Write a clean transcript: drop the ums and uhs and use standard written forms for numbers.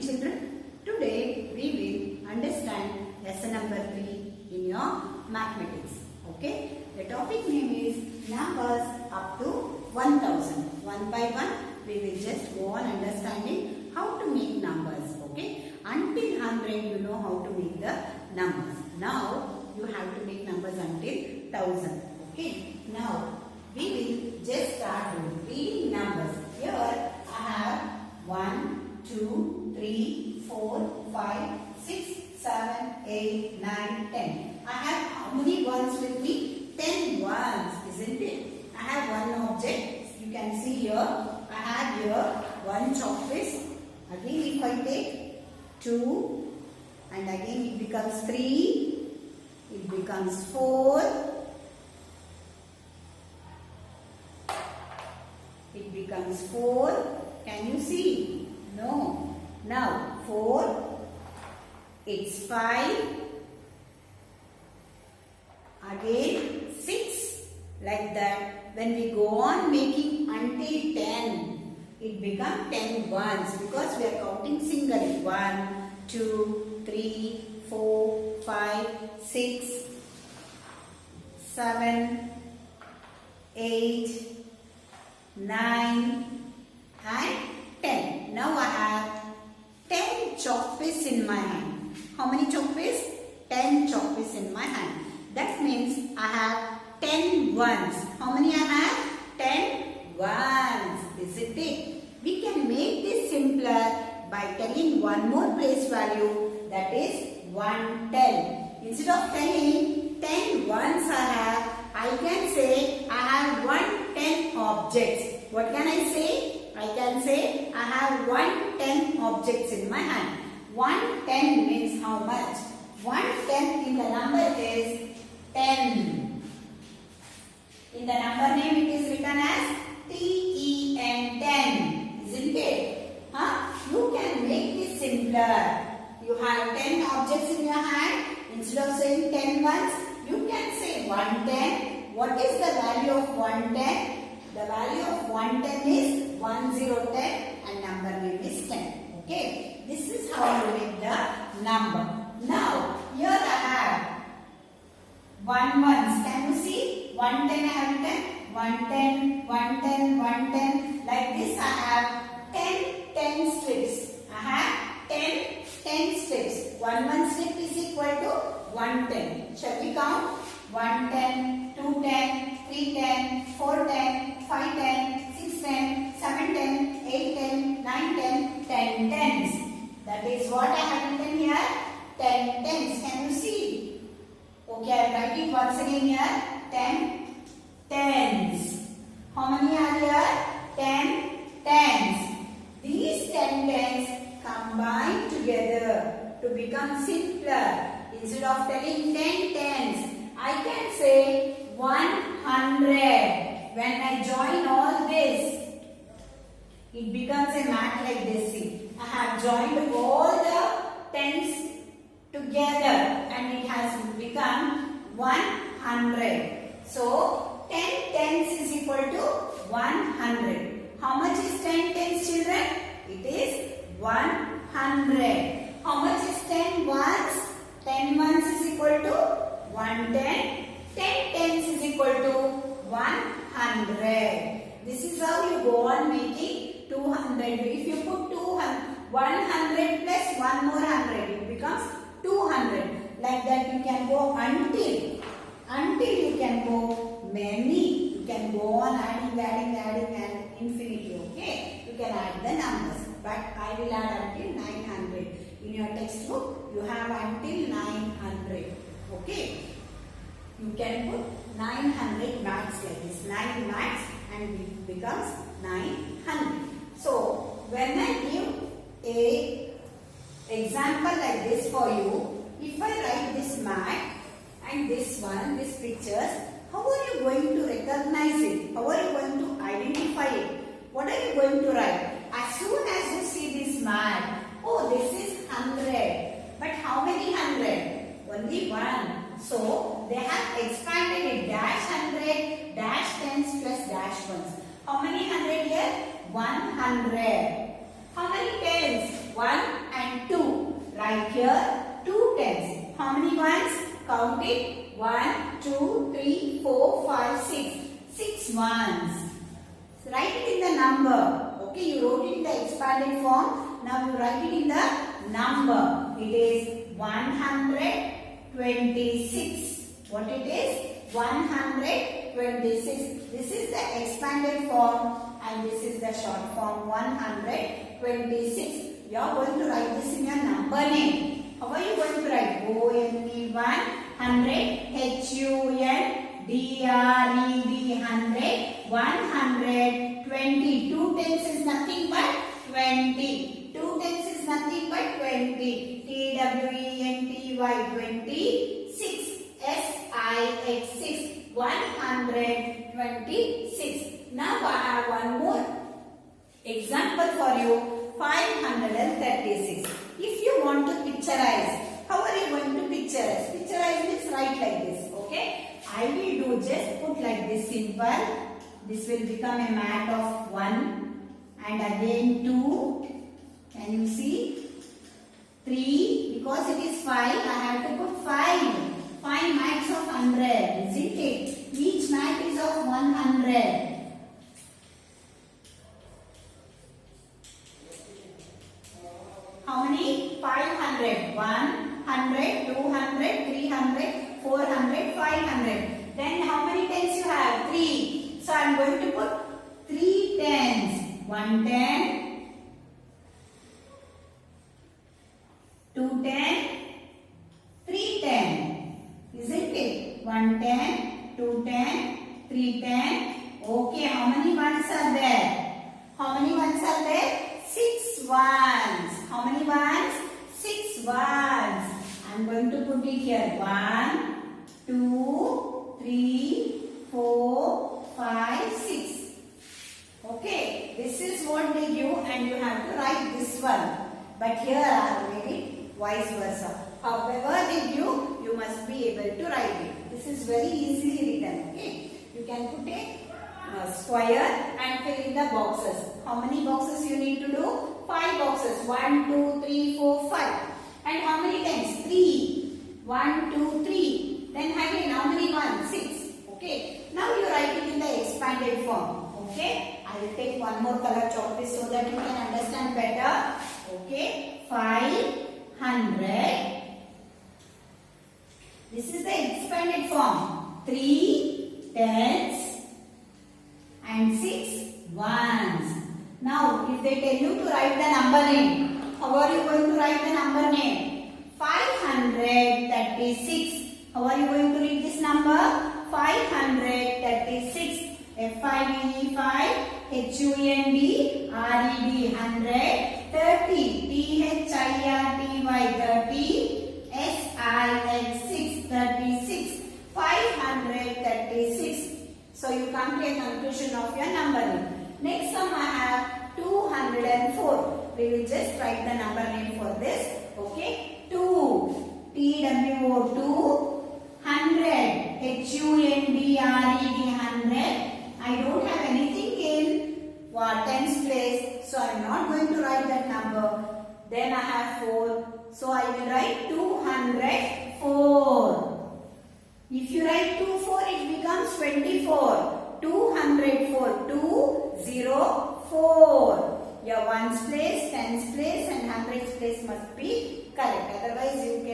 morning children. Today we will understand lesson number 3 in your mathematics. Okay. The topic name is numbers up to 1000. One by one we will just go on understanding how to make numbers. Okay. Until 100 you know how to make the numbers. Now you have to make numbers until 1000. Okay. Now we will just start with reading numbers. Here I have 1, 2, 3, 4, 5, 6, 7, 8, 9, 10. I have how many ones with me? 10 ones, isn't it? I have one object. You can see here. I have here one chalk piece. Again if I take 2 and again it becomes 3. It becomes 4. It becomes 4. Can you see? No. Now 4. It's 5. Again 6. Like that. When we go on making until 10, it becomes 10 ones because we are counting singly. 1, 2, 3, 4, 5, 6, 7, 8, 9 and 10. Now I have 10 chalk pieces in my hand. How many chalk pieces? 10 chalk pieces in my hand. That means I have 10 ones. How many I have? 10 ones. Isn't it? We can make this simpler by telling one more place value, that is 110. Instead of telling 10 ones I can say I have 110 objects. What can I say? I can say I have 110 objects in my hand. 110 means how much? 110 in the number is 10. In the number name it is written as TEN, 10. Isn't it? You can make this simpler. You have 10 objects in your hand. Instead of saying 10 ones, you can say 110. What is the value of 110? The value of 110 is 1010 and number name is 10. Okay. This is how you make the number. Now, here I have 1 ones. Can you see? 110 I have written. 110, 110, 110. Like this I have 10 strips. I have 10 strips. 1 strip is equal to 110. Shall we count? 110, 210, 310, 410, 510, 610, 710, 810, 910, 10 tens. That is what I have written here. 10 tens. Can you see? Okay, I am writing once again here. 10 tens. How many are here? 10 tens. These 10 tens combine together to become simpler. Instead of telling 10 tens, I can say 100. When I join all this, it becomes a mat like this. See, I have joined all the tens together and it has become 100. So, 10 tens is equal to 100. How much is 10 tens, children? It is 100. How much is 10 ones? 10 ones is equal to 110. 10 tens is equal to 100. This is how you go on making 200. If you put 100 plus 1 more 100, it becomes 200. Like that you can go until you can go many. You can go on adding and infinity. Okay? You can add the numbers. But I will add until 900. In your textbook, you have until 900. Okay? You can put 900 mats like this. 9 mats and it becomes 900. So, when I give a example like this for you, if I write this mat and this one, these pictures, how are you going to recognize it? How are you going to identify it? What are you going to write? As soon as you see this mat, oh, this is 100. But how many 100? Only one. So, they have expanded it. Dash 100, dash tens plus dash ones. How many 100 here? 100. How many tens? 1 and 2. Write here 2 tens. How many ones? Count it. 1, 2, 3, 4, 5, 6. 6 ones. So write it in the number. Okay, you wrote it in the expanded form. Now you write it in the number. It is 126. What it is? 126. This is the expanded form and this is the short form 126. You are going to write this in your number name. How are you going to write? O-N-E 100, H-U-N-D-R-E-D 100, 120. 2 tens is nothing but 20. 2 tens is nothing but 20. T-W-E-N-T-Y 26. S-I-X 6. 126. Now I have one more example for you. 536. If you want to picturize, how are you going to picturize? Picturize means write like this. Okay. I will do just put like this simple. This will become a mat of 1 and again 2. Can you see? 3. Because it is 5, I have to put 5. 5 mats of 100. Isn't it? Each mat is of 100. How many? 500. 100, 200, 300, 400, 500. Then how many tens you have? 3. So I am going to put 3 tens. 1 ten, 2 ten, 3 ten. Isn't it? 1 10, 2 10, 3 10. Okay, how many ones are there? How many ones are there? 6 ones. How many ones? 6 ones. I am going to put it here. 1, 2, 3, 4, 5, 6. Okay, this is what they give and you have to write this one. But here I made it vice versa. However they give, you must be able to write it. This is very easily written. Okay, you can put a square and fill in the boxes. How many boxes you need to do? 5 boxes. 1, 2, 3, 4, 5. And how many times? 3. 1, 2, 3. Then again, how many ones? 6. Okay. Now you write it in the expanded form. Okay. I will take one more color chalk piece so that you can understand better. Okay. 500. This is the expanded form. 3 tens and 6 ones. Now, if they tell you to write the number name, how are you going to write the number name? 536. How are you going to read this number? 536. F-I-V-E 5, H-U-N-D, R-E-D 100, 30, T-H-I-R-T-Y 30, S-I-X 6, 36, 536. So you come to a conclusion of your numbering. Next sum I have 204. We will just write the number name for this. Okay. 2. T-W-O 2. 100. H-U-N-D-R-E-D 100. I don't have anything in tens place. So I am not going to write that number. Then I have 4. So I will write 204. If you write 24, it becomes 24. 204. 204. Your ones place, tens place and hundreds place must be correct. Otherwise you can